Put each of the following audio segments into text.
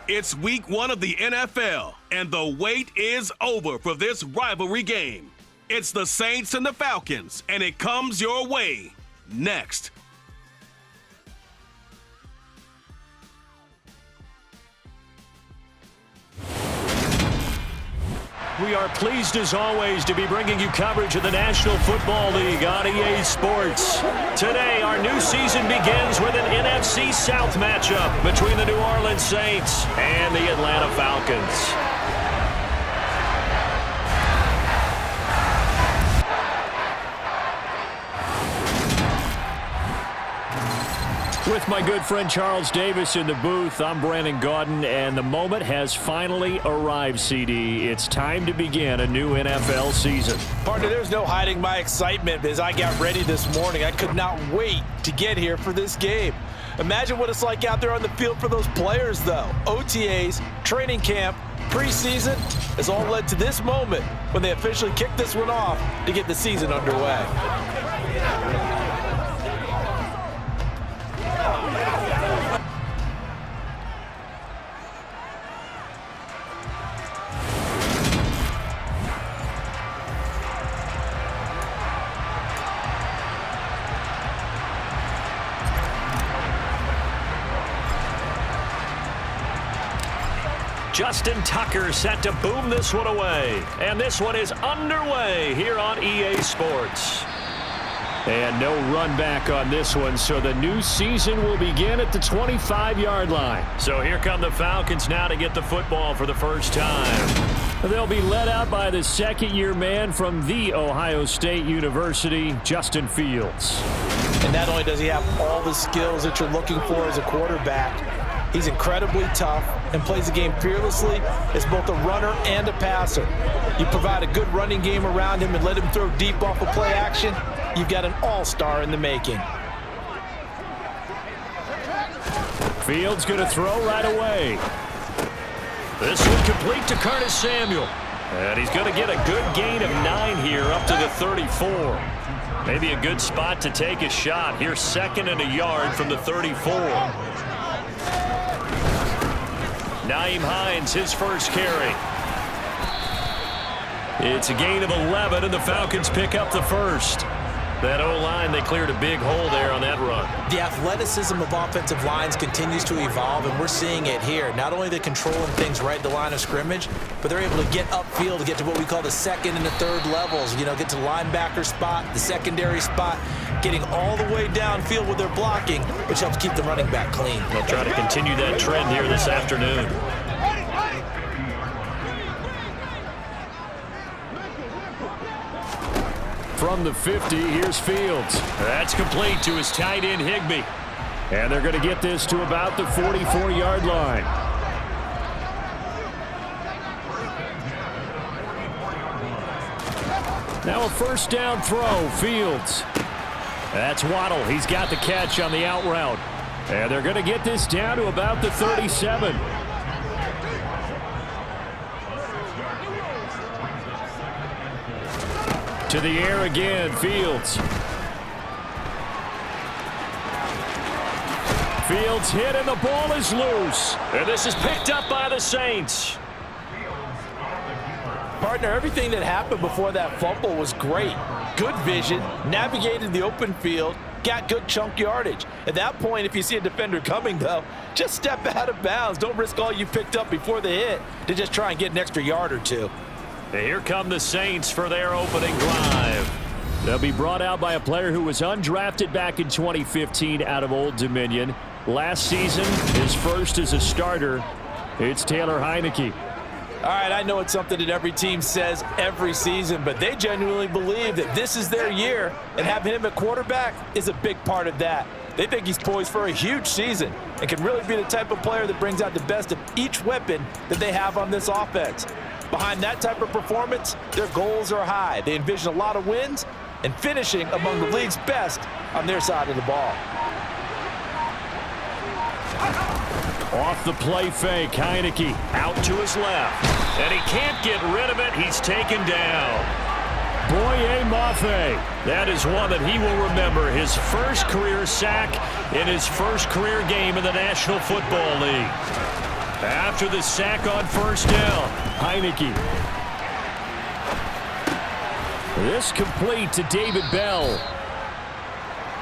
It's week 1 of the NFL, and the wait is over for this rivalry game. It's the Saints and the Falcons, and it comes your way next. We are pleased as always to be bringing you coverage of the National Football League on EA Sports. Today, our new season begins with an NFC South matchup between the New Orleans Saints and the Atlanta Falcons. With my good friend Charles Davis in the booth, I'm Brandon Gaudin, and the moment has finally arrived, CD. It's time to begin a new NFL season. Partner, there's no hiding my excitement as I got ready this morning. I could not wait to get here for this game. Imagine what it's like out there on the field for those players, though. OTAs, training camp, preseason has all led to this moment when they officially kick this one off to get the season underway. Justin Tucker set to boom this one away. And this one is underway here on EA Sports. And no run back on this one, so the new season will begin at the 25-yard line. So here come the Falcons now to get the football for the first time. They'll be led out by the second-year man from The Ohio State University, Justin Fields. And not only does he have all the skills that you're looking for as a quarterback, he's incredibly tough and plays the game fearlessly as both a runner and a passer. You provide a good running game around him and let him throw deep off of play action, you've got an all-star in the making. Fields going to throw right away. This one complete to Curtis Samuel. And he's going to get a good gain of 9 here up to the 34. Maybe a good spot to take a shot. Here's 2nd and a yard from the 34. Nyheim Hines, his first carry. It's a gain of 11, and the Falcons pick up the first. That O-line, they cleared a big hole there on that run. The athleticism of offensive lines continues to evolve, and we're seeing it here. Not only are they controlling things right at the line of scrimmage, but they're able to get upfield to get to what we call the 2nd and the 3rd levels. You know, get to the linebacker spot, the secondary spot, getting all the way downfield with their blocking, which helps keep the running back clean. They'll try to continue that trend here this afternoon. From the 50, here's Fields. That's complete to his tight end, Higbee. And they're going to get this to about the 44-yard line. Now a first down throw, Fields. That's Waddle. He's got the catch on the out route. And they're going to get this down to about the 37. To the air again, Fields. Fields hit and the ball is loose. And this is picked up by the Saints. Partner, everything that happened before that fumble was great. Good vision, navigated the open field, got good chunk yardage. At that point, if you see a defender coming, though, just step out of bounds. Don't risk all you picked up before the hit to just try and get an extra yard or two. Here come the Saints for their opening drive. They'll be brought out by a player who was undrafted back in 2015 out of Old Dominion. Last season, his first as a starter. It's Taylor Heineke. All right, I know it's something that every team says every season, but they genuinely believe that this is their year, and having him at quarterback is a big part of that. They think he's poised for a huge season and can really be the type of player that brings out the best of each weapon that they have on this offense. Behind that type of performance, their goals are high. They envision a lot of wins and finishing among the league's best on their side of the ball. Off the play fake, Heineke out to his left. And he can't get rid of it. He's taken down. Boye Mafe. That is one that he will remember. His first career sack in his first career game in the National Football League. After the sack on first down, Heineke. This complete to David Bell.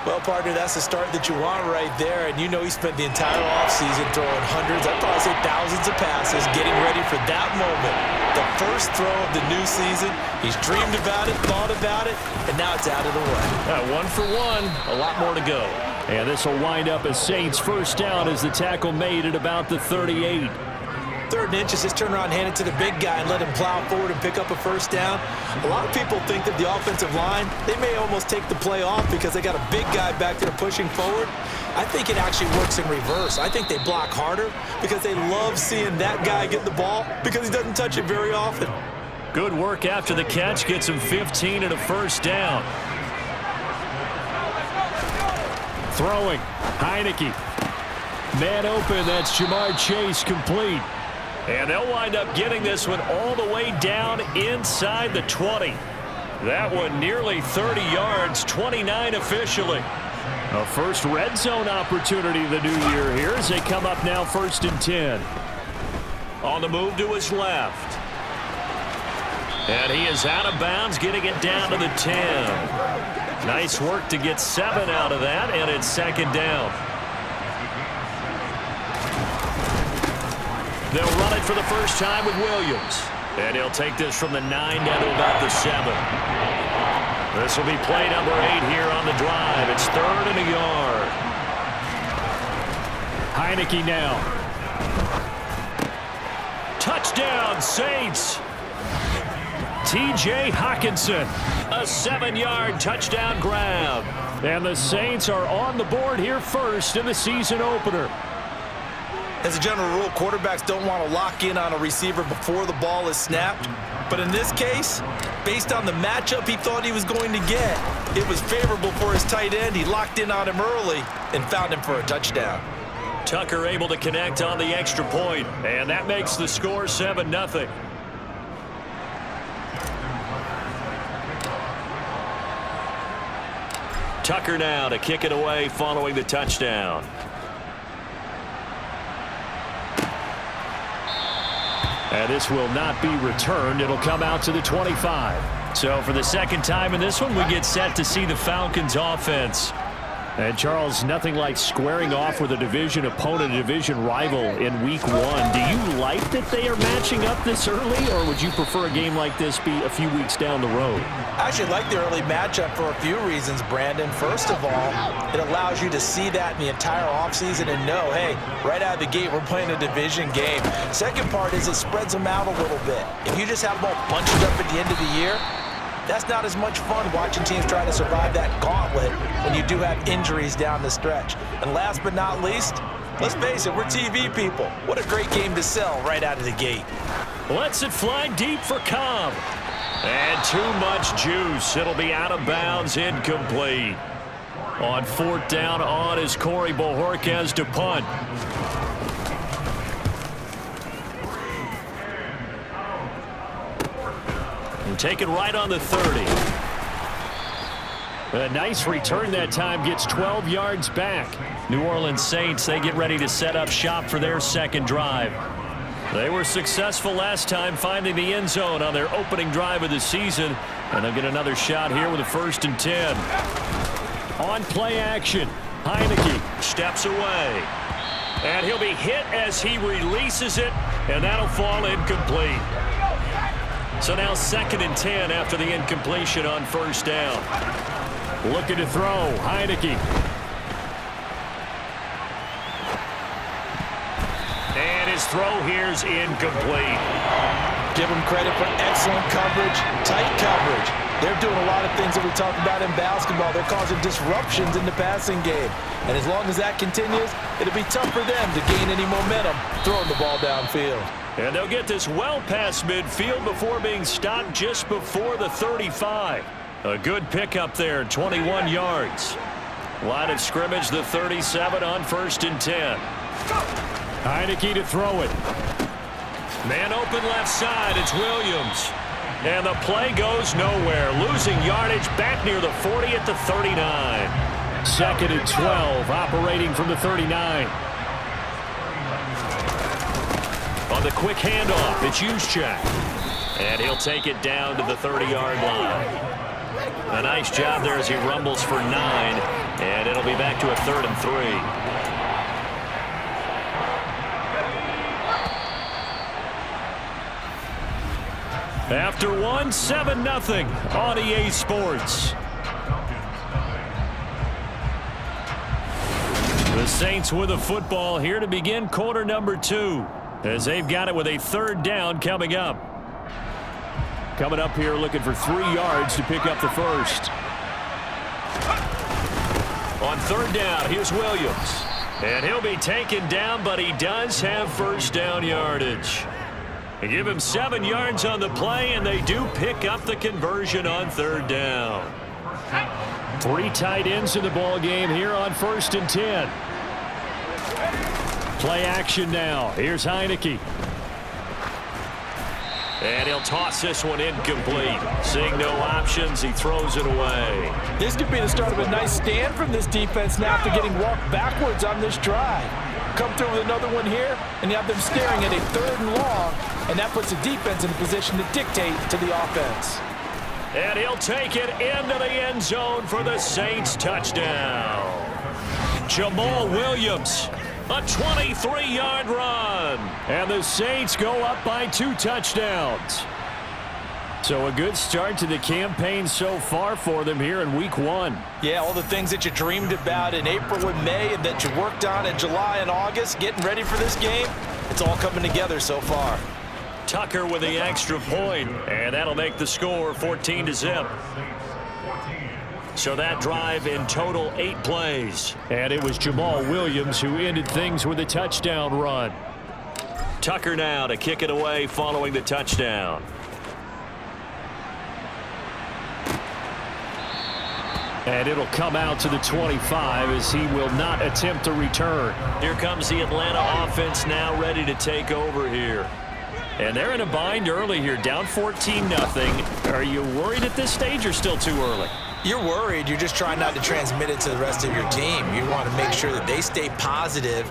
Well, partner, that's the start that you want right there. And you know he spent the entire offseason throwing hundreds, I'd probably say thousands of passes, getting ready for that moment. The first throw of the new season. He's dreamed about it, thought about it, and now it's out of the way. 1 for 1, a lot more to go. And this will wind up as Saints first down as the tackle made at about the 38. 3rd and inches, just turn around and hand it to the big guy and let him plow forward and pick up a first down. A lot of people think that the offensive line, they may almost take the play off because they got a big guy back there pushing forward. I think it actually works in reverse. I think they block harder because they love seeing that guy get the ball because he doesn't touch it very often. Good work after the catch. Gets him 15 and a first down. Throwing, Heineke. Man open, that's Jamar Chase, complete. And they'll wind up getting this one all the way down inside the 20. That one nearly 30 yards, 29 officially. A first red zone opportunity the new year here as they come up now 1st and 10. On the move to his left. And he is out of bounds, getting it down to the 10. Nice work to get 7 out of that, and it's 2nd down. They'll run it for the first time with Williams. And he'll take this from the 9 down to about the 7. This will be play number 8 here on the drive. It's 3rd and a yard. Heineke now. Touchdown, Saints. T.J. Hockenson, a 7-yard touchdown grab. And the Saints are on the board here first in the season opener. As a general rule, quarterbacks don't want to lock in on a receiver before the ball is snapped. But in this case, based on the matchup he thought he was going to get, it was favorable for his tight end. He locked in on him early and found him for a touchdown. Tucker able to connect on the extra point, and that makes the score 7-0. Tucker now to kick it away following the touchdown. And this will not be returned. It'll come out to the 25. So for the second time in this one, we get set to see the Falcons offense. And Charles, nothing like squaring off with a division opponent, a division rival in week 1. Do you like that they are matching up this early, or would you prefer a game like this be a few weeks down the road? I actually like the early matchup for a few reasons, Brandon. First of all, it allows you to see that in the entire offseason and know, hey, right out of the gate, we're playing a division game. Second part is it spreads them out a little bit. If you just have them all bunched up at the end of the year, that's not as much fun watching teams try to survive that gauntlet when you do have injuries down the stretch. And last but not least, let's face it, we're TV people. What a great game to sell right out of the gate. Lets it fly deep for Cobb. And too much juice. It'll be out of bounds, incomplete. On 4th down on is Corey Bojorquez to punt. And take it right on the 30. A nice return that time, gets 12 yards back. New Orleans Saints, they get ready to set up shop for their second drive. They were successful last time finding the end zone on their opening drive of the season. And they'll get another shot here with a 1st and 10. On play action, Heineke steps away. And he'll be hit as he releases it, and that'll fall incomplete. So now 2nd and 10 after the incompletion on 1st down. Looking to throw, Heineke. And his throw here's incomplete. Give them credit for excellent coverage, tight coverage. They're doing a lot of things that we talk about in basketball. They're causing disruptions in the passing game. And as long as that continues, it'll be tough for them to gain any momentum throwing the ball downfield. And they'll get this well past midfield before being stopped just before the 35. A good pickup there, 21 yards. Line of scrimmage, the 37 on 1st and 10. Heineke to throw it. Man open left side, it's Williams. And the play goes nowhere. Losing yardage back near the 40 at the 39. 2nd and 12, operating from the 39. the quick handoff. It's Juszczyk. And he'll take it down to the 30-yard line. A nice job there as he rumbles for 9. And it'll be back to a 3rd and 3. After 1, 7-0 on EA Sports. The Saints with a football here to begin quarter number 2, as they've got it with a 3rd down coming up. Coming up here looking for 3 yards to pick up the first. On 3rd down, here's Williams. And he'll be taken down, but he does have first down yardage. They give him 7 yards on the play, and they do pick up the conversion on 3rd down. 3 tight ends in the ball game here on 1st and 10. Play action now. Here's Heineke. And he'll toss this one incomplete. Seeing no options, he throws it away. This could be the start of a nice stand from this defense now after getting walked backwards on this drive. Come through with another one here, and you have them staring at a 3rd and long, and that puts the defense in a position to dictate to the offense. And he'll take it into the end zone for the Saints touchdown. Jamal Williams, a 23-yard run. And the Saints go up by 2 touchdowns. So a good start to the campaign so far for them here in week 1. Yeah, all the things that you dreamed about in April and May and that you worked on in July and August, getting ready for this game, it's all coming together so far. Tucker with the extra point, and that'll make the score 14-0. So that drive in total 8 plays. And it was Jamal Williams who ended things with a touchdown run. Tucker now to kick it away following the touchdown. And it'll come out to the 25 as he will not attempt to return. Here comes the Atlanta offense now ready to take over here. And they're in a bind early here, down 14-0. Are you worried at this stage or still too early? You're worried. You're just trying not to transmit it to the rest of your team. You want to make sure that they stay positive.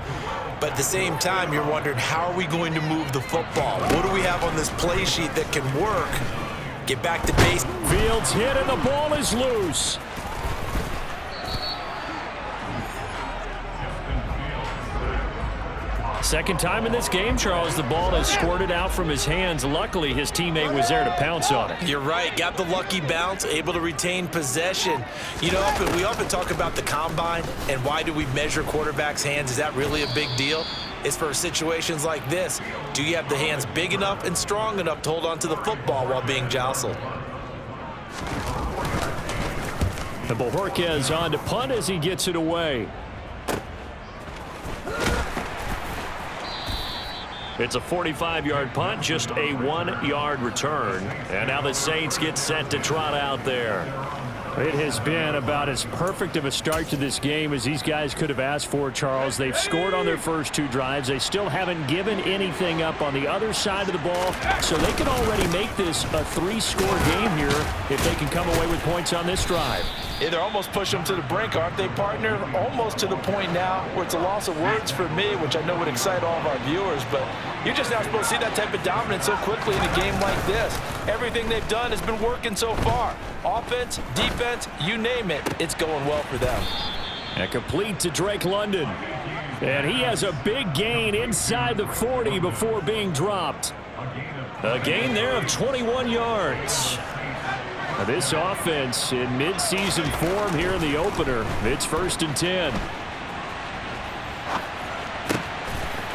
But at the same time, you're wondering, how are we going to move the football? What do we have on this play sheet that can work? Get back to base. Fields hit and the ball is loose. Second time in this game, Charles, the ball has squirted out from his hands. Luckily, his teammate was there to pounce on it. You're right. Got the lucky bounce, able to retain possession. You know, we often talk about the combine and why do we measure quarterbacks' hands. Is that really a big deal? It's for situations like this. Do you have the hands big enough and strong enough to hold on to the football while being jostled? And Bojorquez on to punt as he gets it away. It's a 45-yard punt, just a 1-yard return. And now the Saints get set to trot out there. It has been about as perfect of a start to this game as these guys could have asked for, Charles. They've scored on their first 2 drives. They still haven't given anything up on the other side of the ball, so they can already make this a 3-score game here if they can come away with points on this drive. Yeah, they're almost pushing them to the brink, aren't they, partner? Almost to the point now where it's a loss of words for me, which I know would excite all of our viewers, but you're just not supposed to see that type of dominance so quickly in a game like this. Everything they've done has been working so far. Offense, defense, you name it, it's going well for them. And complete to Drake London. And he has a big gain inside the 40 before being dropped. A gain there of 21 yards. Now this offense in midseason form here in the opener. It's 1st and 10.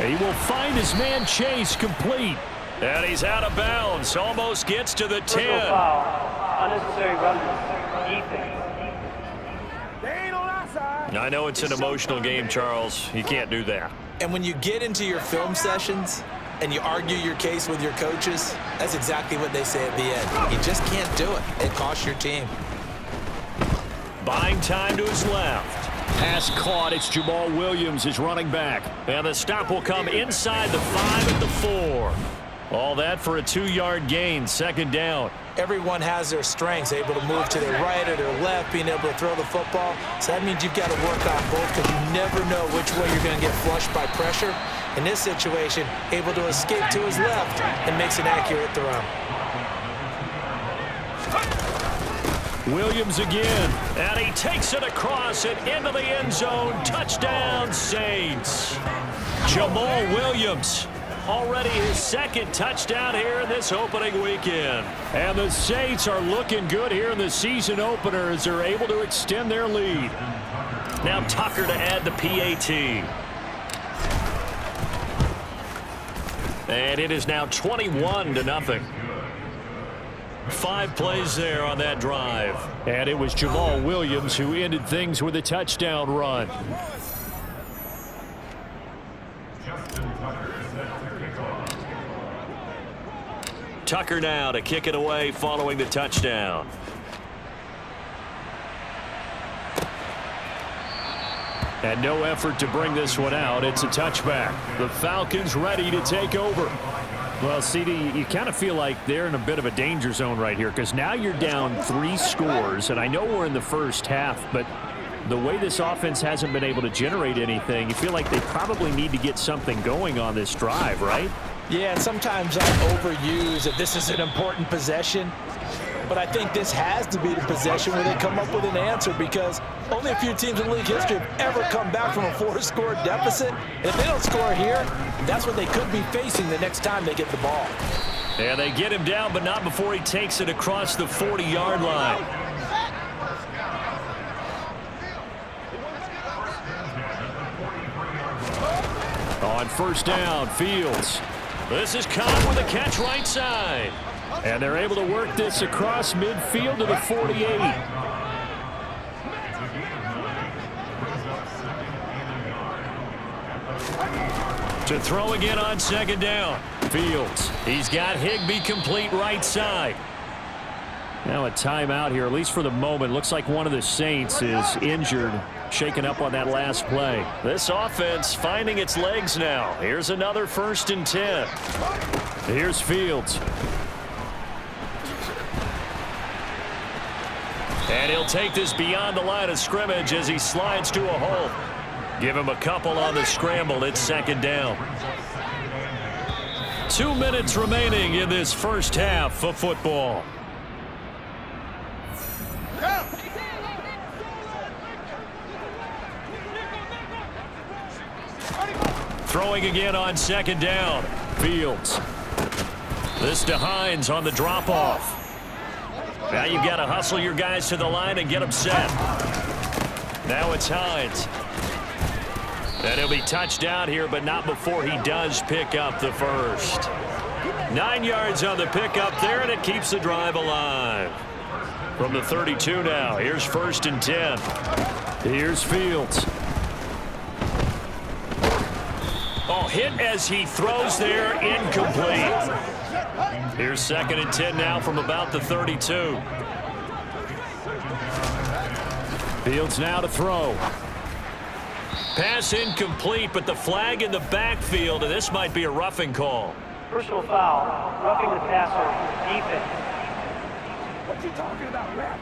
He will find his man Chase complete. And he's out of bounds. Almost gets to the 10. Unnecessary run. Defense. I know it's an emotional game, Charles. You can't do that. And when you get into your film sessions and you argue your case with your coaches, that's exactly what they say at the end. You just can't do it. It costs your team. Buying time to his left. Pass caught. It's Jamal Williams, his running back. And the stop will come inside the 5 at the 4. All that for a 2-yard gain, 2nd down. Everyone has their strengths, able to move to their right or their left, being able to throw the football. So that means you've got to work on both because you never know which way you're going to get flushed by pressure. In this situation, able to escape to his left and makes an accurate throw. Williams again, and he takes it across and into the end zone. Touchdown, Saints. Jamal Williams, already his second touchdown here in this opening weekend. And the Saints are looking good here in the season opener as they're able to extend their lead. Now Tucker to add the PAT. And it is now 21-0. 5 plays there on that drive. And it was Jamal Williams who ended things with a touchdown run. Tucker now to kick it away following the touchdown. And no effort to bring this one out. It's a touchback. The Falcons ready to take over. Well, CD, you kind of feel like they're in a bit of a danger zone right here because now you're down 3 scores, and I know we're in the first half, but the way this offense hasn't been able to generate anything, you feel like they probably need to get something going on this drive, right? Yeah, and sometimes I overuse that this is an important possession, but I think this has to be the possession where they come up with an answer because only a few teams in league history have ever come back from a 4-score deficit. And if they don't score here, that's what they could be facing the next time they get the ball. Yeah, they get him down, but not before he takes it across the 40-yard line. On first down, Fields. This is caught with a catch right side. And they're able to work this across midfield to the 48. To throw again on second down. Fields. He's got Higbee complete right side. Now a timeout here, at least for the moment. Looks like one of the Saints is injured, shaken up on that last play. This offense finding its legs now. Here's another 1st and 10. Here's Fields. And he'll take this beyond the line of scrimmage as he slides to a hole. Give him a couple on the scramble. It's second down. 2 minutes remaining in this first half of football. Throwing again on second down. Fields. This to Hines on the drop-off. Now you've got to hustle your guys to the line and get them set. Now it's Hines. And he'll be touched down here, but not before he does pick up the first. 9 yards on the pickup there, and it keeps the drive alive. From the 32 now, here's 1st and 10. Here's Fields. Oh, hit as he throws there, incomplete. Here's 2nd and 10 now from about the 32. Fields now to throw. Pass incomplete, but the flag in the backfield, and this might be a roughing call. Personal foul, roughing the passer, defense. What's he talking about, ref?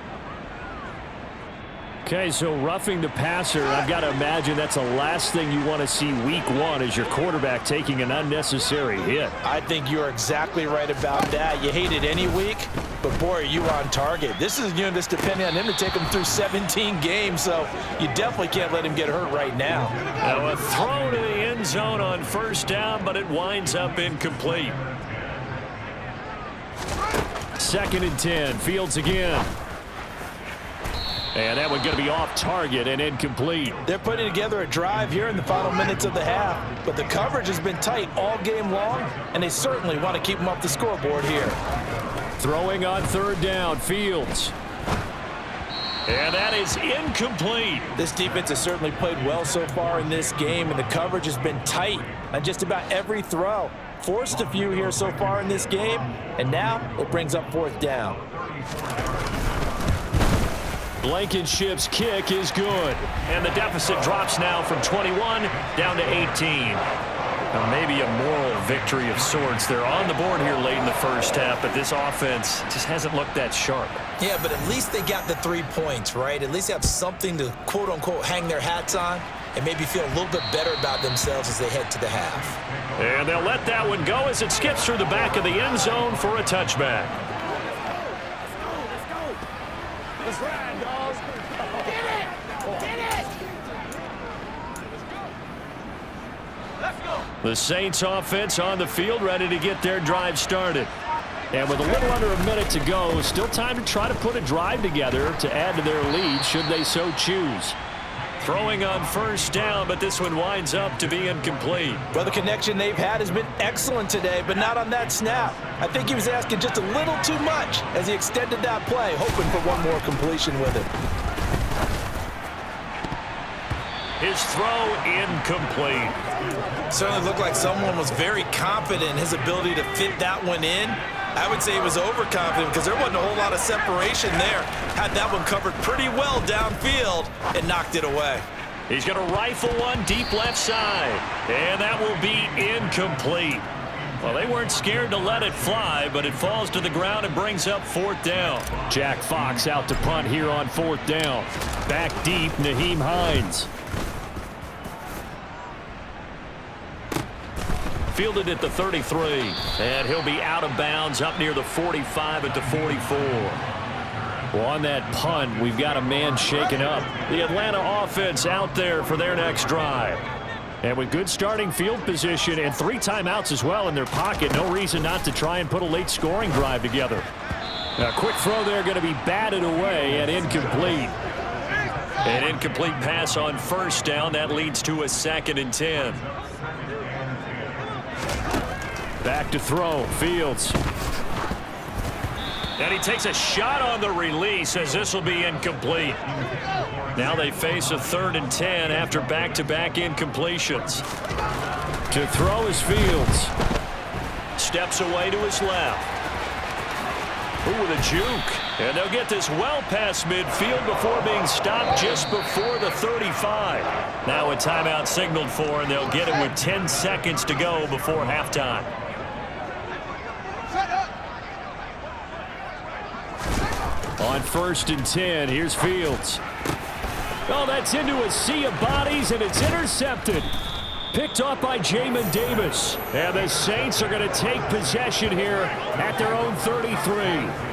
Okay, so roughing the passer, I've got to imagine that's the last thing you want to see week 1 is your quarterback taking an unnecessary hit. I think you're exactly right about that. You hate it any week, but boy, are you on target. This is just depending on him to take him through 17 games, so you definitely can't let him get hurt right now. Now a throw to the end zone on first down, but it winds up incomplete. 2nd and 10, Fields again. And that one going to be off target and incomplete. They're putting together a drive here in the final minutes of the half, but the coverage has been tight all game long, and they certainly want to keep them off the scoreboard here. Throwing on 3rd down, Fields. And that is incomplete. This defense has certainly played well so far in this game, and the coverage has been tight on just about every throw. Forced a few here so far in this game, and now it brings up 4th down. Blankenship's kick is good. And the deficit drops now from 21 down to 18. Now maybe a moral victory of sorts. They're on the board here late in the first half, but this offense just hasn't looked that sharp. Yeah, but at least they got the 3 points, right? At least they have something to, quote-unquote, hang their hats on. and maybe feel a little bit better about themselves as they head to the half. And they'll let that one go as it skips through the back of the end zone for a touchback. Let's go. Let's ride, dogs. Get it. Get it. Let's go. The Saints offense on the field, ready to get their drive started. And with a little under a minute to go, still time to try to put a drive together to add to their lead should they so choose. Throwing on first down, but this one winds up to be incomplete. Well, the connection they've had has been excellent today, but not on that snap. I think he was asking just a little too much as he extended that play, hoping for one more completion with it. His throw incomplete. Certainly looked like someone was very confident in his ability to fit that one in. I would say he was overconfident because there wasn't a whole lot of separation there. Had that one covered pretty well downfield and knocked it away. He's going to rifle one deep left side, and that will be incomplete. Well, they weren't scared to let it fly, but it falls to the ground and brings up fourth down. Jack Fox out to punt here on fourth down. Back deep, Nyheim Hines. Fielded at the 33, and he'll be out of bounds up near the 45 at the 44. Well, on that punt, we've got a man shaken up. The Atlanta offense out there for their next drive. And with good starting field position and 3 timeouts as well in their pocket, no reason not to try and put a late scoring drive together. A quick throw there going to be batted away and incomplete. An incomplete pass on first down. That leads to a 2nd and 10. Back to throw, Fields. And he takes a shot on the release as this will be incomplete. Now they face a 3rd and 10 after back-to-back incompletions. To throw is Fields. Steps away to his left. Ooh, with a juke. And they'll get this well past midfield before being stopped just before the 35. Now a timeout signaled for, and they'll get it with 10 seconds to go before halftime. On 1st and 10, here's Fields. Oh, that's into a sea of bodies, and it's intercepted. Picked off by Jamin Davis. And the Saints are going to take possession here at their own 33.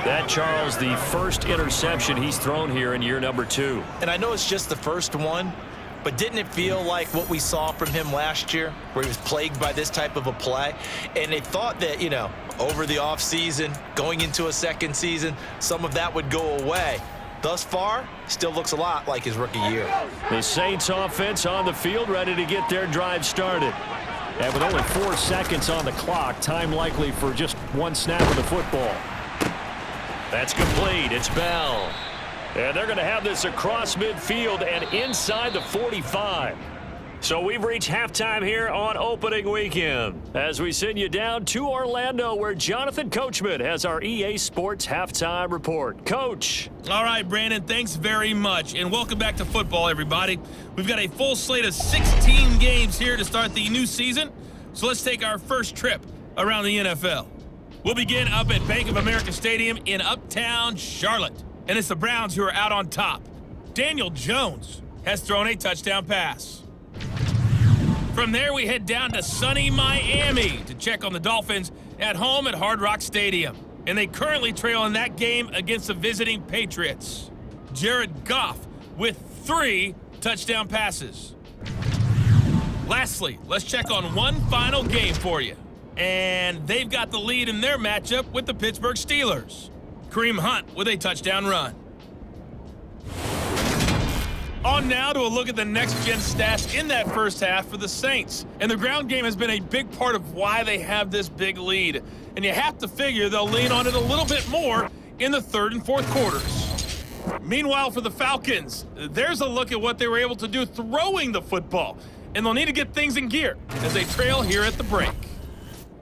That, Charles, the first interception he's thrown here in year number 2. And I know it's just the first one, but didn't it feel like what we saw from him last year, where he was plagued by this type of a play? And they thought that, you know, over the offseason, going into a second season, some of that would go away. Thus far, still looks a lot like his rookie year. The Saints offense on the field, ready to get their drive started. And with only 4 seconds on the clock, time likely for just one snap of the football. That's complete. It's Bell. And they're going to have this across midfield and inside the 45. So we've reached halftime here on opening weekend as we send you down to Orlando, where Jonathan Coachman has our EA Sports halftime report. Coach. All right, Brandon, thanks very much, and welcome back to football, everybody. We've got a full slate of 16 games here to start the new season, so let's take our first trip around the NFL. We'll begin up at Bank of America Stadium in Uptown Charlotte, and it's the Browns who are out on top. Daniel Jones has thrown a touchdown pass. From there, we head down to sunny Miami to check on the Dolphins at home at Hard Rock Stadium. And they currently trail in that game against the visiting Patriots. Jared Goff with 3 touchdown passes. Lastly, let's check on one final game for you. And they've got the lead in their matchup with the Pittsburgh Steelers. Kareem Hunt with a touchdown run. On now to a look at the next-gen stats in that first half for the Saints. And the ground game has been a big part of why they have this big lead. And you have to figure they'll lean on it a little bit more in the 3rd and 4th quarters. Meanwhile, for the Falcons, there's a look at what they were able to do throwing the football. And they'll need to get things in gear as they trail here at the break.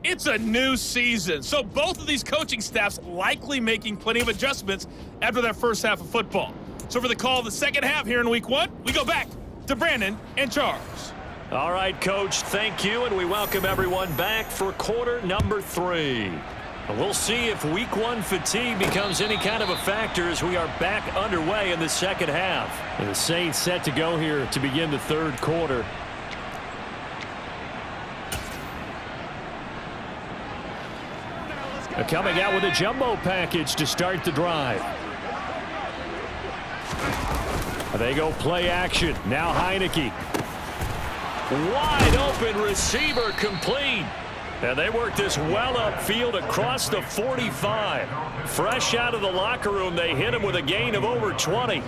It's a new season, so both of these coaching staffs likely making plenty of adjustments after that first half of football. So for the call of the second half here in Week 1, we go back to Brandon and Charles. All right, Coach, thank you, and we welcome everyone back for quarter number 3. We'll see if week one fatigue becomes any kind of a factor as we are back underway in the second half. And the Saints set to go here to begin the third quarter. Coming out with a jumbo package to start the drive. They go play action. Now Heineke. Wide open receiver complete. And they work this well upfield across the 45. Fresh out of the locker room, they hit him with a gain of over 20.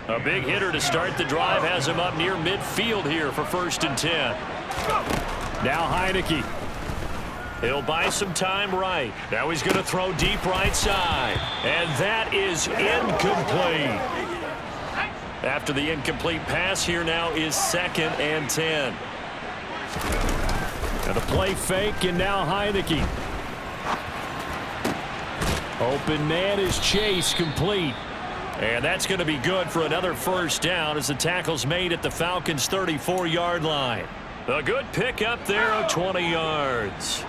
A big hitter to start the drive has him up near midfield here for 1st and 10. Now Heineke. He'll buy some time right. Now he's going to throw deep right side. And that is incomplete. After the incomplete pass, here now is 2nd and 10. And the play fake, and now Heineke. Open man is Chase, complete. And that's going to be good for another 1st down as the tackle's made at the Falcons' 34-yard line. A good pickup there of 20 yards.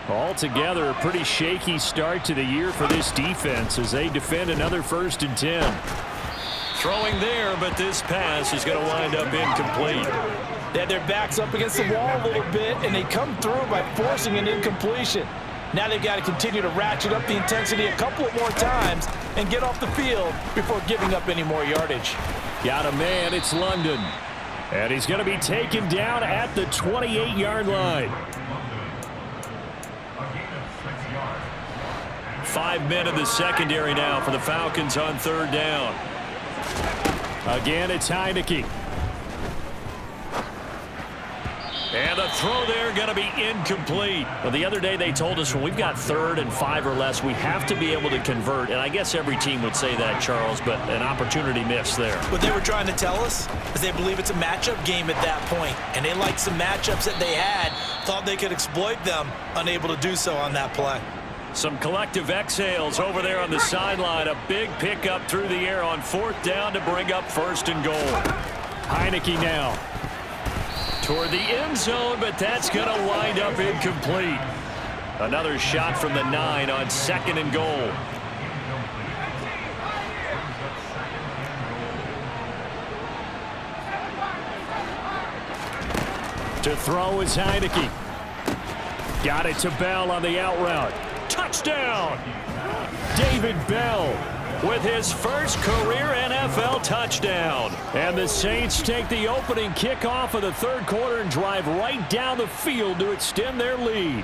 Altogether, a pretty shaky start to the year for this defense as they defend another 1st and 10. Throwing there, but this pass is going to wind up incomplete. They had their backs up against the wall a little bit, and they come through by forcing an incompletion. Now they've got to continue to ratchet up the intensity a couple of more times and get off the field before giving up any more yardage. Got a man, it's London. And he's going to be taken down at the 28-yard line. 5 men in the secondary now for the Falcons on 3rd down. Again, it's Heineke. And the throw there going to be incomplete. Well, the other day they told us when we've got 3rd and 5 or less, we have to be able to convert. And I guess every team would say that, Charles, but an opportunity missed there. What they were trying to tell us is they believe it's a matchup game at that point. And they liked some matchups that they had, thought they could exploit them, unable to do so on that play. Some collective exhales over there on the sideline. A big pickup through the air on 4th down to bring up 1st and goal. Heineke now. Toward the end zone, but that's going to wind up incomplete. Another shot from the 9 on 2nd and goal. To throw is Heineke. Got it to Bell on the out route. Touchdown! David Bell with his first career NFL touchdown. And the Saints take the opening kickoff of the 3rd quarter and drive right down the field to extend their lead.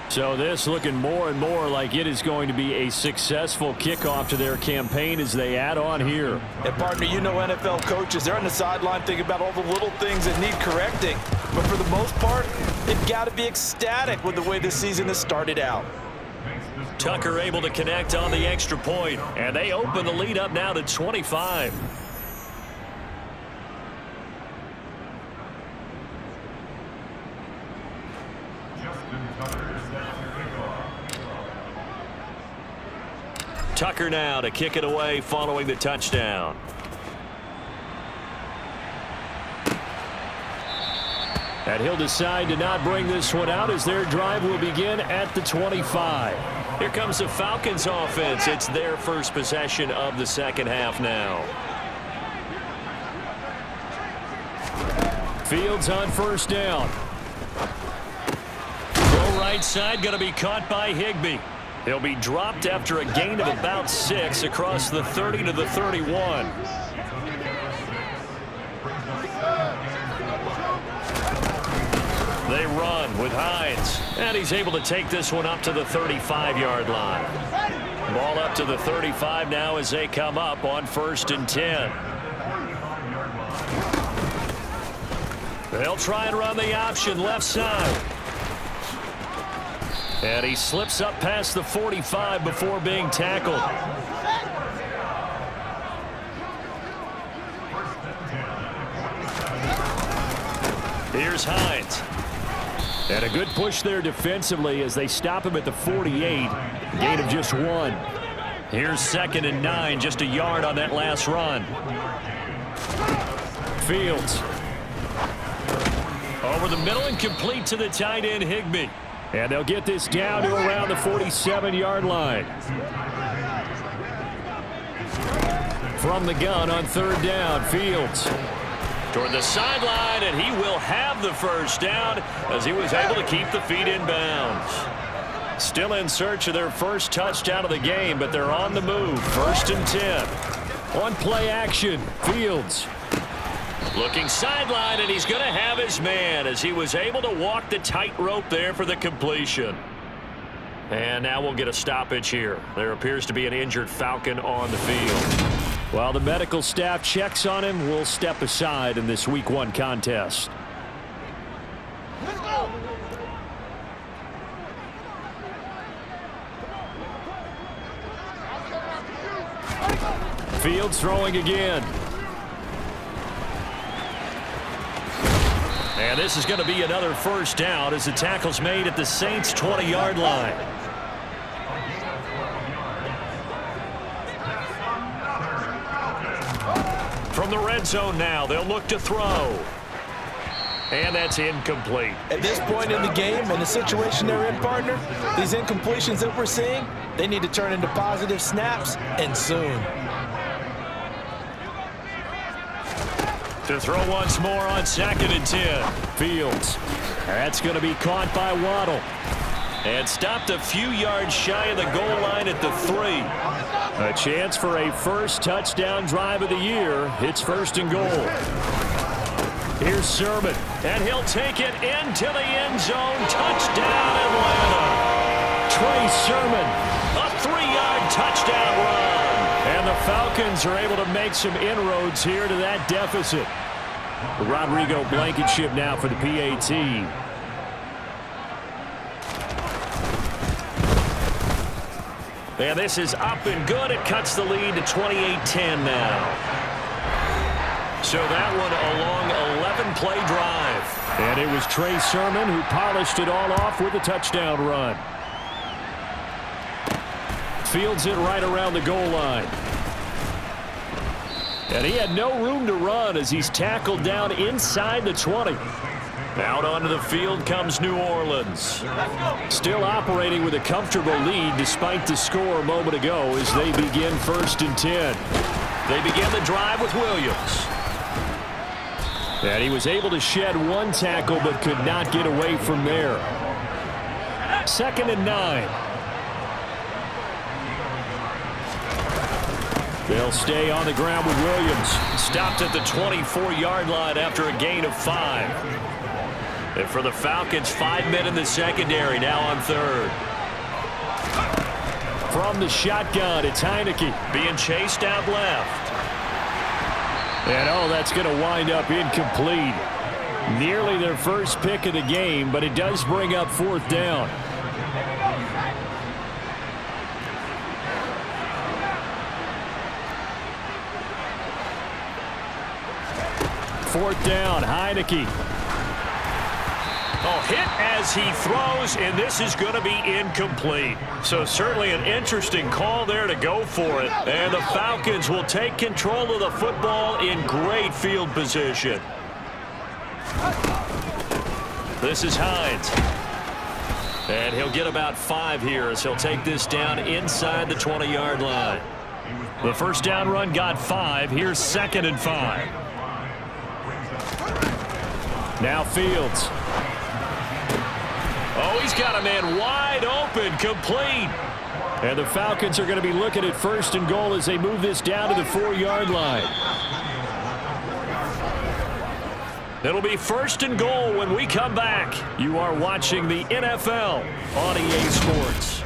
So this looking more and more like it is going to be a successful kickoff to their campaign as they add on here. And partner, you know NFL coaches, they're on the sideline thinking about all the little things that need correcting. But for the most part, they've got to be ecstatic with the way this season has started out. Tucker able to connect on the extra point, and they open the lead up now to 25. Tucker now to kick it away following the touchdown. And he'll decide to not bring this one out as their drive will begin at the 25. Here comes the Falcons offense. It's their first possession of the second half now. Fields on 1st down. Throw right side going to be caught by Higbee. He'll be dropped after a gain of about 6 across the 30 to the 31. They run with Hines, and he's able to take this one up to the 35-yard line. Ball up to the 35 now as they come up on 1st and 10. They'll try and run the option left side. And he slips up past the 45 before being tackled. Here's Hines. And a good push there defensively as they stop him at the 48. Gain of just 1. Here's 2nd and 9, just a yard on that last run. Fields. Over the middle and complete to the tight end Higbee. And they'll get this down to around the 47-yard line. From the gun on third down, Fields. Toward the sideline, and he will have the first down as he was able to keep the feet in bounds. Still in search of their first touchdown of the game, but they're on the move. 1st and 10. On play action, Fields. Looking sideline, and he's going to have his man as he was able to walk the tightrope there for the completion. And now we'll get a stoppage here. There appears to be an injured Falcon on the field. While the medical staff checks on him, we'll step aside in this Week 1 contest. Fields throwing again. And this is going to be another first down as the tackle's made at the Saints' 20-yard line. From the red zone now, they'll look to throw. And that's incomplete. At this point in the game and the situation they're in, partner, these incompletions that we're seeing, they need to turn into positive snaps, and soon. To throw once more on 2nd and 10. Fields. That's going to be caught by Waddle. And stopped a few yards shy of the goal line at the 3. A chance for a first touchdown drive of the year. It's 1st and goal. Here's Sermon. And he'll take it into the end zone. Touchdown, Atlanta. Trey Sermon. A 3-yard touchdown run. And the Falcons are able to make some inroads here to that deficit. Rodrigo Blankenship now for the PAT. And this is up and good. It cuts the lead to 28-10 now. So that one a long 11-play drive. And it was Trey Sermon who polished it all off with a touchdown run. Fields it right around the goal line. And he had no room to run as he's tackled down inside the 20. Out onto the field comes New Orleans. Still operating with a comfortable lead despite the score a moment ago as they begin 1st and 10. They begin the drive with Williams. And he was able to shed one tackle but could not get away from there. 2nd and 9. They'll stay on the ground with Williams. Stopped at the 24-yard line after a gain of 5. And for the Falcons, 5 men in the secondary, now on 3rd. From the shotgun, it's Heineke. Being chased out left. And that's going to wind up incomplete. Nearly their first pick of the game, but it does bring up 4th down. Fourth down, Heineke. Hit as he throws, and this is going to be incomplete. So certainly an interesting call there to go for it. And the Falcons will take control of the football in great field position. This is Hines. And he'll get about 5 here as he'll take this down inside the 20-yard line. The first down run got 5. Here's 2nd and 5. Now Fields. He's got a man wide open, complete. And the Falcons are going to be looking at 1st and goal as they move this down to the 4-yard line. It'll be 1st and goal when we come back. You are watching the NFL on EA Sports.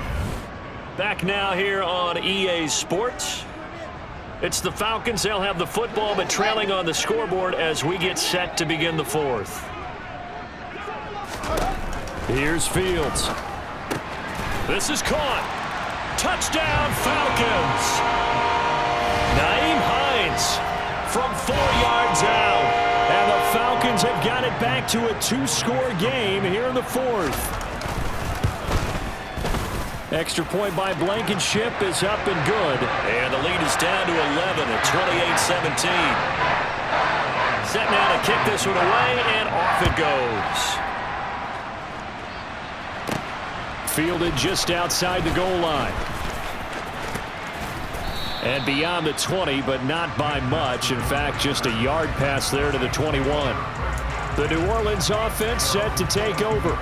Back now here on EA Sports. It's the Falcons. They'll have the football, but trailing on the scoreboard as we get set to begin the 4th. Here's Fields. This is caught. Touchdown, Falcons. Nyheim Hines from 4 yards out. And the Falcons have got it back to a 2-score game here in the 4th. Extra point by Blankenship is up and good. And the lead is down to 11 at 28-17. Set now to kick this one away, and off it goes. Fielded just outside the goal line. And beyond the 20, but not by much. In fact, just a yard pass there to the 21. The New Orleans offense set to take over.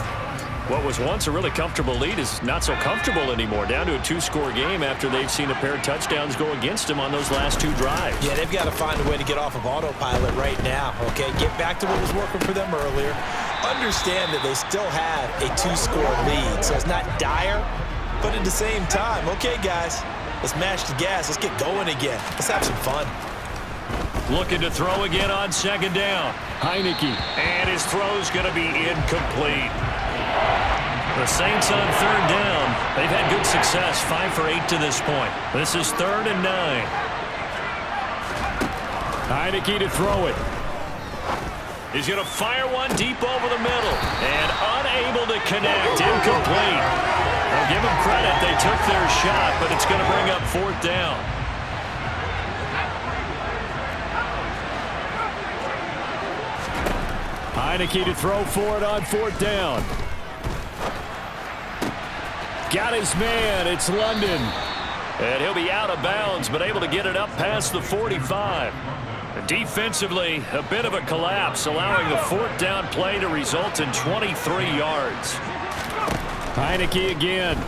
What was once a really comfortable lead is not so comfortable anymore. Down to a 2-score game after they've seen a pair of touchdowns go against them on those last 2 drives. Yeah, they've got to find a way to get off of autopilot right now, okay? Get back to what was working for them earlier. Understand that they still have a 2-score lead, so it's not dire, but at the same time, okay, guys, let's mash the gas. Let's get going again. Let's have some fun. Looking to throw again on 2nd down. Heineke. And his throw's going to be incomplete. The Saints on 3rd down. They've had good success, 5 for 8 to this point. This is 3rd and 9. Heineke to throw it. He's going to fire one deep over the middle. And unable to connect. Incomplete. I'll give them credit. They took their shot, but it's going to bring up 4th down. Heineke to throw for it on 4th down. Got his man. It's London. And he'll be out of bounds, but able to get it up past the 45. Defensively, a bit of a collapse, allowing the 4th down play to result in 23 yards. Heineke again.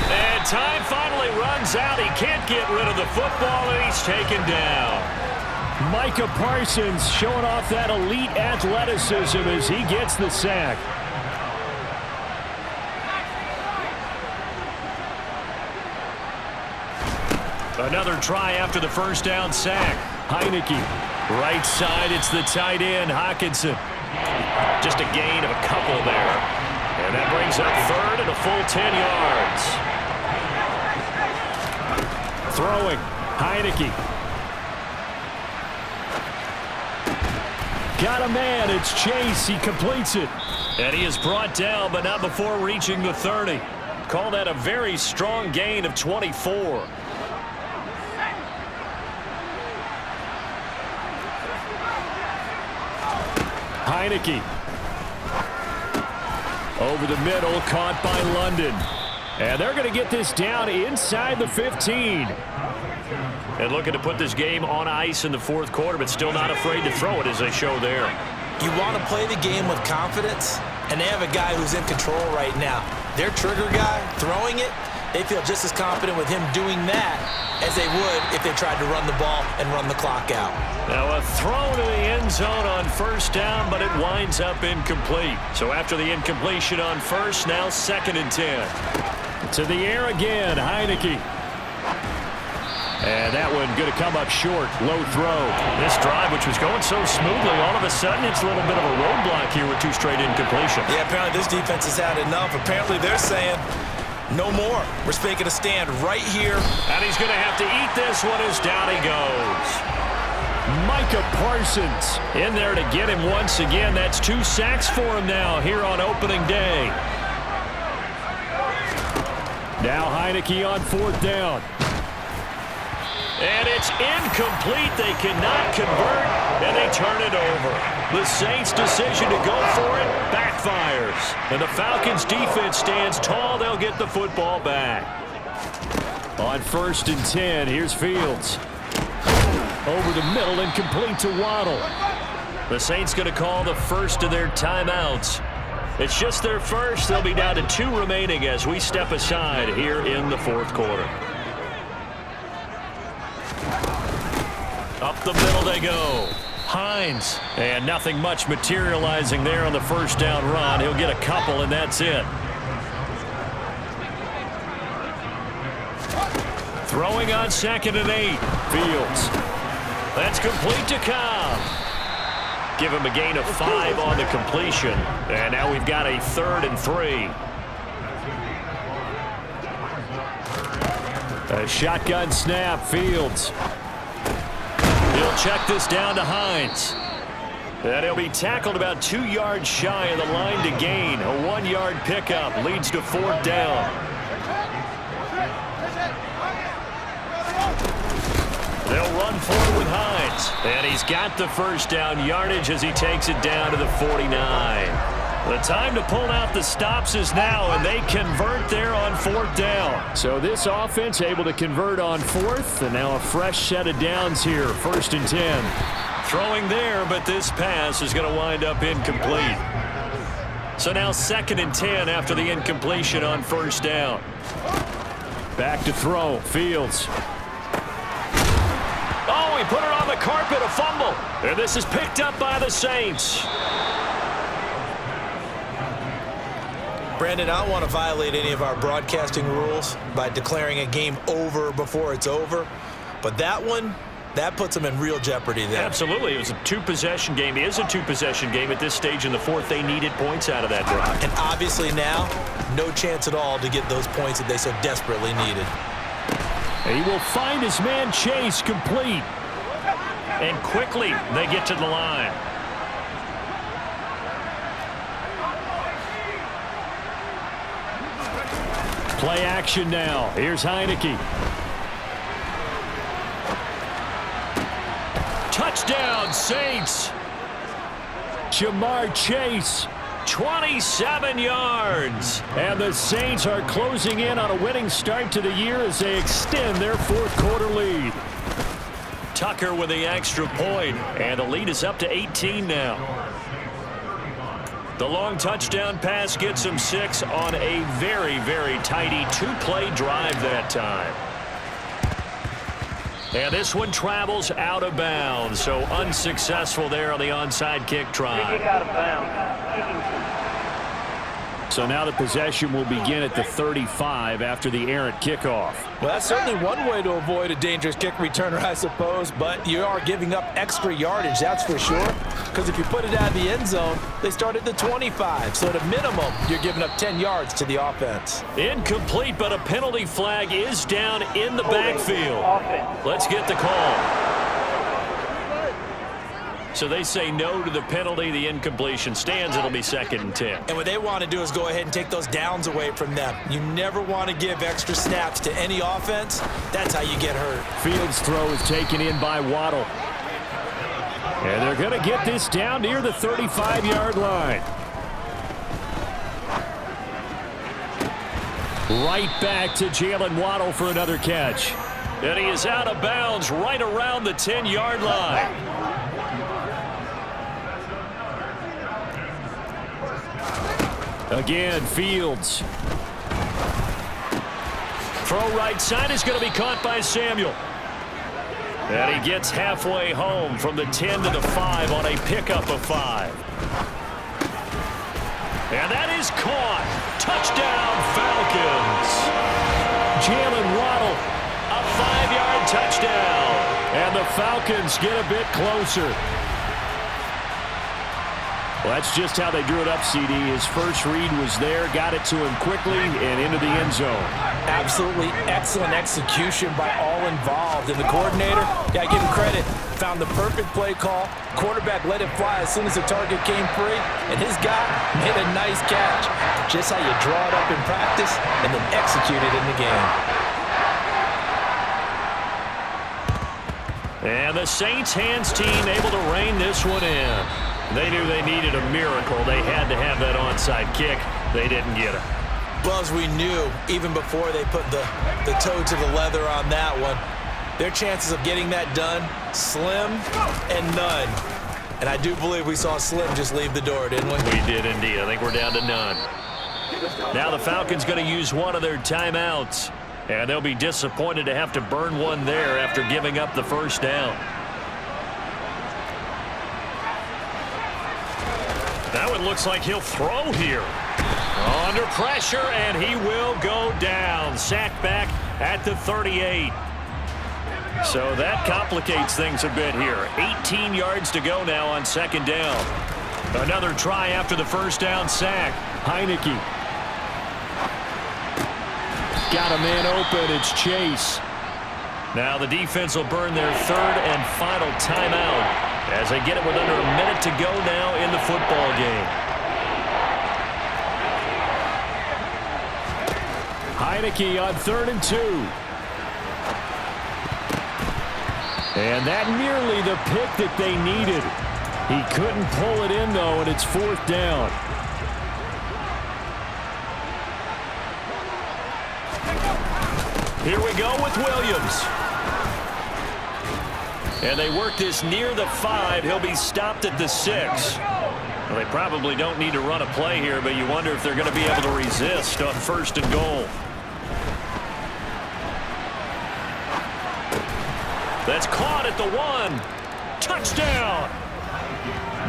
And time finally runs out. He can't get rid of the football, and he's taken down. Micah Parsons showing off that elite athleticism as he gets the sack. Another try after the 1st down sack. Heineke. Right side, it's the tight end, Hockenson. Just a gain of a couple there. And that brings up 3rd and a full 10 yards. Throwing. Heineke. Got a man. It's Chase. He completes it. And he is brought down, but not before reaching the 30. Call that a very strong gain of 24. Heineke. Over the middle, caught by London. And they're going to get this down inside the 15. And looking to put this game on ice in the 4th quarter, but still not afraid to throw it as they show there. You want to play the game with confidence, and they have a guy who's in control right now. Their trigger guy, throwing it, they feel just as confident with him doing that as they would if they tried to run the ball and run the clock out. Now a throw to the end zone on 1st down, but it winds up incomplete. So after the incompletion on 1st, now 2nd and 10. To the air again, Heineke. And that one going to come up short. Low throw. This drive, which was going so smoothly, all of a sudden it's a little bit of a roadblock here with 2 straight incompletions. Yeah, apparently this defense has had enough. Apparently they're saying, no more. We're making a stand right here. And he's going to have to eat this one as down he goes. Micah Parsons in there to get him once again. That's 2 sacks for him now here on opening day. Now Heineke on 4th down. And it's incomplete. They cannot convert, and they turn it over. The Saints' decision to go for it backfires. And the Falcons' defense stands tall. They'll get the football back. On 1st and 10, here's Fields. Over the middle and complete to Waddle. The Saints going to call the first of their timeouts. It's just their first. They'll be down to 2 remaining as we step aside here in the 4th quarter. Up the middle they go. Hines. And nothing much materializing there on the 1st down run. He'll get a couple, and that's it. Throwing on 2nd and 8. Fields. That's complete to Cobb. Give him a gain of 5 on the completion. And now we've got a 3rd and 3. A shotgun snap. Fields. He'll check this down to Hines. And he'll be tackled about 2 yards shy of the line to gain. A 1-yard pickup leads to 4th down. They'll run forward with Hines. Falcons. And he's got the first down yardage as he takes it down to the 49. The time to pull out the stops is now, and they convert there on 4th down. So this offense able to convert on 4th, and now a fresh set of downs here, 1st and 10. Throwing there, but this pass is going to wind up incomplete. So now 2nd and 10 after the incompletion on 1st down. Back to throw, Fields. Oh, he put it on the carpet, a fumble. And this is picked up by the Saints. Brandon, I don't want to violate any of our broadcasting rules by declaring a game over before it's over, but that one, that puts them in real jeopardy there. Absolutely. It was a 2-possession game. It is a 2-possession game at this stage in the 4th. They needed points out of that drive. And obviously now, no chance at all to get those points that they so desperately needed. He will find his man Chase complete. And quickly they get to the line. Play action now. Here's Heineke. Touchdown, Saints. Jamar Chase. 27 yards. And the Saints are closing in on a winning start to the year as they extend their 4th quarter lead. Tucker with the extra point, and the lead is up to 18 now. The long touchdown pass gets him 6 on a very, very tidy 2-play drive that time. And this one travels out of bounds, so unsuccessful there on the onside kick try. Kick out of bounds. So now the possession will begin at the 35 after the errant kickoff. Well, that's certainly one way to avoid a dangerous kick returner, I suppose, but you are giving up extra yardage, that's for sure. Because if you put it out of the end zone, they start at the 25. So at a minimum, you're giving up 10 yards to the offense. Incomplete, but a penalty flag is down in the backfield. Let's get the call. So they say no to the penalty. The incompletion stands. It'll be 2nd and 10. And what they want to do is go ahead and take those downs away from them. You never want to give extra snaps to any offense. That's how you get hurt. Fields' throw is taken in by Waddle. And they're going to get this down near the 35-yard line. Right back to Jalen Waddle for another catch. And he is out of bounds right around the 10-yard line. Again, Fields. Throw right side is going to be caught by Samuel. And he gets halfway home from the 10 to the 5 on a pickup of 5. And that is caught. Touchdown, Falcons. Jalen Waddle. A 5-yard touchdown. And the Falcons get a bit closer. Well, that's just how they drew it up, CD. His first read was there, got it to him quickly, and into the end zone. Absolutely excellent execution by all involved. And the coordinator, got to give him credit, found the perfect play call. Quarterback let it fly as soon as the target came free, and his guy made a nice catch. Just how you draw it up in practice and then execute it in the game. And the Saints hands team able to rein this one in. They knew they needed a miracle. They had to have that onside kick. They didn't get it. Well, as we knew, even before they put the toe to the leather on that one, their chances of getting that done, slim and none. And I do believe we saw Slim just leave the door, didn't we? We did indeed. I think we're down to none. Now the Falcons going to use one of their timeouts. And they'll be disappointed to have to burn one there after giving up the first down. That one looks like he'll throw here. Under pressure, and he will go down. Sacked back at the 38. So that complicates things a bit here. 18 yards to go now on 2nd down. Another try after the first down sack. Heineke. Got a man open. It's Chase. Now the defense will burn their 3rd and final timeout as they get it with under a minute to go now in the football game. Heineke on 3rd and 2. And that nearly the pick that they needed. He couldn't pull it in, though, and it's 4th down. Here we go with Williams. And they work this near the 5. He'll be stopped at the 6. Well, they probably don't need to run a play here, but you wonder if they're going to be able to resist on 1st and goal. That's caught at the 1. Touchdown!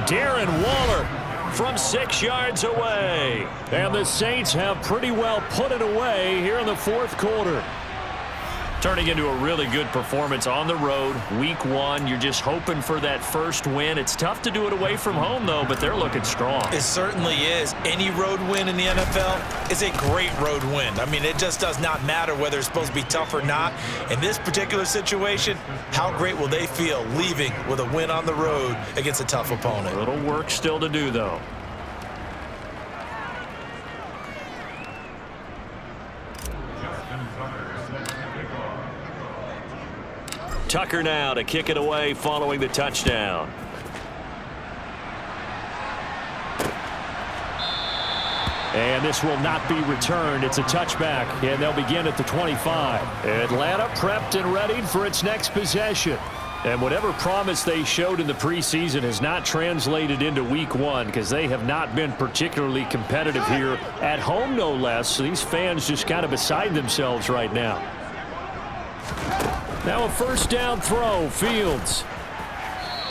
Darren Waller from 6 yards away. And the Saints have pretty well put it away here in the 4th quarter. Turning into a really good performance on the road. Week 1, you're just hoping for that first win. It's tough to do it away from home, though, but they're looking strong. It certainly is. Any road win in the NFL is a great road win. I mean, it just does not matter whether it's supposed to be tough or not. In this particular situation, how great will they feel leaving with a win on the road against a tough opponent? A little work still to do, though. Tucker now to kick it away following the touchdown. And this will not be returned. It's a touchback, and they'll begin at the 25. Atlanta prepped and readied for its next possession. And whatever promise they showed in the preseason has not translated into week 1 because they have not been particularly competitive here at home, no less. So these fans just kind of beside themselves right now. Now a 1st down throw. Fields.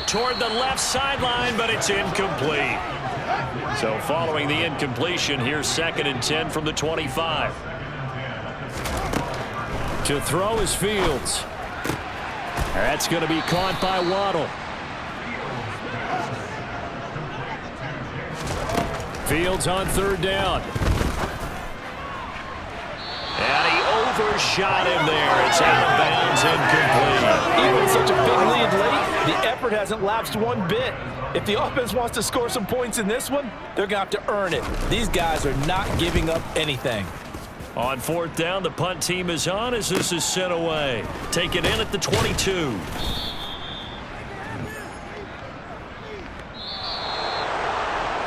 Toward the left sideline, but it's incomplete. So following the incompletion, here's 2nd and 10 from the 25. To throw is Fields. That's going to be caught by Waddle. Fields on 3rd down. And he overshot him there. It's out of bounds, incomplete. Even such a big lead late, the effort hasn't lapsed one bit. If the offense wants to score some points in this one, they're going to have to earn it. These guys are not giving up anything. On 4th down, the punt team is on as this is sent away. Take it in at the 22.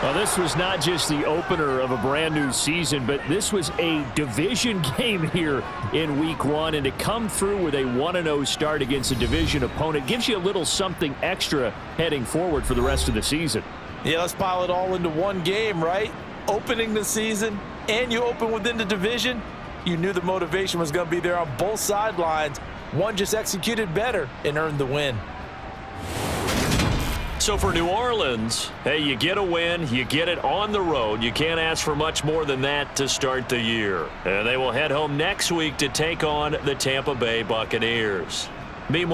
Well, this was not just the opener of a brand new season, but this was a division game here in week 1. And to come through with a 1-0 start against a division opponent gives you a little something extra heading forward for the rest of the season. Yeah, let's pile it all into one game, right? Opening the season, and you open within the division. You knew the motivation was going to be there on both sidelines. One just executed better and earned the win. So for New Orleans, hey, you get a win, you get it on the road. You can't ask for much more than that to start the year. And they will head home next week to take on the Tampa Bay Buccaneers. Meanwhile,